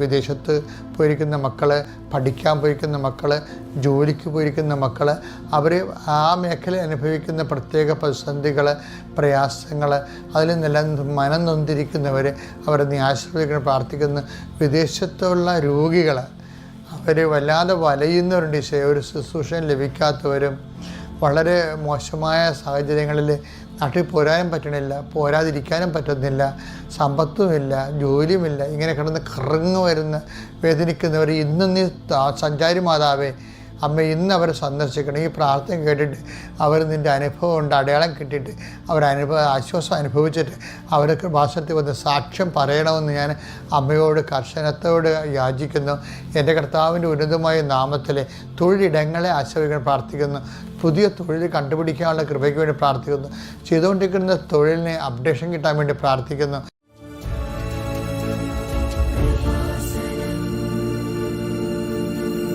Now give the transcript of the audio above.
വിദേശത്ത് പോയിരിക്കുന്ന മക്കൾ, പഠിക്കാൻ പോയിരിക്കുന്ന മക്കൾ, ജോലിക്ക് പോയിരിക്കുന്ന മക്കൾ, അവർ ആ മേഖല അനുഭവിക്കുന്ന പ്രത്യേക പ്രതിസന്ധികൾ, പ്രയാസങ്ങൾ, അതിൽ നിന്നെല്ലാം മനം നൊന്തിരിക്കുന്നവർ അവരെ നീ ആശീർവദിക്കണം പ്രാർത്ഥിക്കുന്നു. വിദേശത്തുള്ള രോഗികൾ അവർ വല്ലാതെ വലയുന്നവരുണ്ട്. ഒരു ശുശ്രൂഷയും ലഭിക്കാത്തവരും വളരെ മോശമായ സാഹചര്യങ്ങളിൽ നാട്ടിൽ പോരാനും പറ്റണില്ല, പോരാതിരിക്കാനും പറ്റുന്നില്ല, സമ്പത്തുമില്ല, ജോലിയുമില്ല, ഇങ്ങനെ കിടന്ന് കറങ്ങി വരുന്ന വേദനിക്കുന്നവർ ഇന്നും നീ സഞ്ചാരി മാതാവേ അമ്മ ഇന്ന് അവരെ സന്ദർശിക്കണം. ഈ പ്രാർത്ഥന കേട്ടിട്ട് അവർ നിൻ്റെ അനുഭവം ഉണ്ട് അടയാളം കിട്ടിയിട്ട് ആശ്വാസം അനുഭവിച്ചിട്ട് അവർക്ക് ഭാഷത്തിൽ വന്ന് സാക്ഷ്യം പറയണമെന്ന് ഞാൻ അമ്മയോട് കർശനത്തോട് യാചിക്കുന്നു. എൻ്റെ കർത്താവിൻ്റെ ഉന്നതമായ നാമത്തിലെ തൊഴിലിടങ്ങളെ ആശ്രയിക്കാൻ പ്രാർത്ഥിക്കുന്നു. പുതിയ തൊഴിൽ കണ്ടുപിടിക്കാനുള്ള കൃപയ്ക്ക് വേണ്ടി പ്രാർത്ഥിക്കുന്നു. ചെയ്തുകൊണ്ടിരിക്കുന്ന തൊഴിലിനെ അപ്ഡേഷൻ കിട്ടാൻ വേണ്ടി പ്രാർത്ഥിക്കുന്നു.